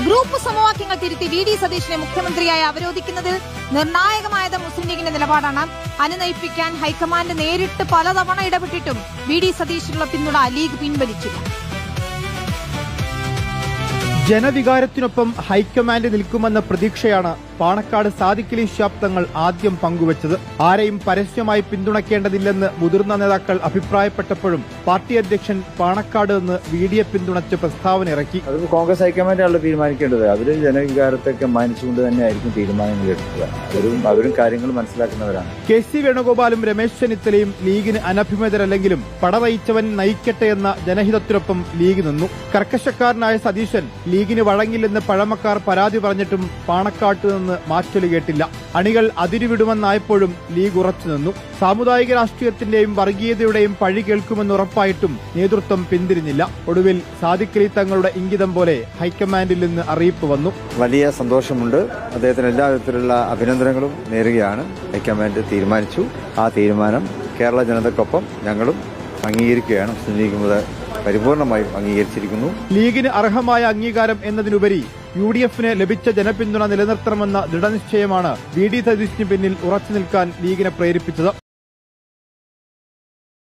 Group സമവാക്യങ്ങൾ തിരുത്തി VD. സതീശനെ മുഖ്യമന്ത്രിയായി അവരോധിക്കുന്നതിൽ നിർണായകമായത് മുസ്ലിം ലീഗിന്റെ നിലപാടാണ്. അനുനയിപ്പിക്കാൻ ഹൈക്കമാൻഡ് നേരിട്ട് പലതവണ ഇടപെട്ടിട്ടും വി.ഡി. സതീശനുള്ള പിന്തുണ ലീഗ് പിൻവലിച്ചില്ല. ജനവികാരത്തിനൊപ്പം ഹൈക്കമാൻഡ് നിൽക്കുമെന്ന പ്രതീക്ഷയാണ് പാണക്കാട് സാദിഖ് അലി ശിഹാബ് തങ്ങൾ ആദ്യം പങ്കുവച്ചത്. ആരെയും പരസ്യമായി പിന്തുണയ്ക്കേണ്ടതില്ലെന്ന് മുതിർന്ന നേതാക്കൾ അഭിപ്രായപ്പെട്ടപ്പോഴും പാർട്ടി അധ്യക്ഷൻ പാണക്കാട് നിന്ന് വി.ഡിയെ പിന്തുണച്ച് പ്രസ്താവന ഇറക്കി. അത് കോൺഗ്രസ് ഹൈക്കമാൻഡാണല്ലോ തീരുമാനിക്കേണ്ടത്. അവര് ജനവികാരത്തൊക്കെ മാനിച്ചുകൊണ്ട് തന്നെയായിരിക്കും തീരുമാനങ്ങൾ എടുക്കുക. അവരും കാര്യങ്ങൾ മനസ്സിലാക്കുന്നവരാണ്. കെ.സി. വേണുഗോപാലും രമേശ് ചെന്നിത്തലയും ലീഗിന് അനഭിമതരല്ലെങ്കിലും പടനയിച്ചവൻ നയിക്കട്ടെ എന്ന ജനഹിതത്തിനൊപ്പം ലീഗ് നിന്നു. കർക്കശക്കാരനായ സതീശൻ ലീഗിന് വഴങ്ങില്ലെന്ന് പഴമക്കാർ പരാതി പറഞ്ഞിട്ടും പാണക്കാട്ട് നിന്ന് മാറ്റൊലി കേട്ടില്ല. അണികൾ അതിരുവിടുമെന്നായപ്പോഴും ലീഗ് ഉറച്ചുനിന്നു. സാമുദായിക രാഷ്ട്രീയത്തിന്റെയും വർഗീയതയുടെയും പഴി കേൾക്കുമെന്ന് ഉറപ്പായിട്ടും നേതൃത്വം പിന്തിരിഞ്ഞില്ല. ഒടുവിൽ സാദിഖ് അലി തങ്ങളുടെ ഇംഗിതം പോലെ ഹൈക്കമാൻഡിൽ നിന്ന് അറിയിപ്പ് വന്നു. വലിയ സന്തോഷമുണ്ട്. അദ്ദേഹത്തിന് എല്ലാ വിധത്തിലുള്ള അഭിനന്ദനങ്ങളും നേരുകയാണ്. ഹൈക്കമാൻഡ് തീരുമാനിച്ചു. ആ തീരുമാനം കേരള ജനതയ്ക്കൊപ്പം ഞങ്ങളും അംഗീകരിക്കുകയാണ്. മുസ്ലിം ലീഗ് പരിപൂർണമായും അംഗീകരിച്ചിരിക്കുന്നു. ലീഗിന് അർഹമായ അംഗീകാരം എന്നതിനുപരി യു.ഡി.എഫിന് ലഭിച്ച ജനപിന്തുണ നിലനിർത്തണമെന്ന ദൃഢനിശ്ചയമാണ് വി.ഡി. സതീശിന് പിന്നിൽ ഉറച്ചു നിൽക്കാൻ ലീഗിനെ പ്രേരിപ്പിച്ചത്.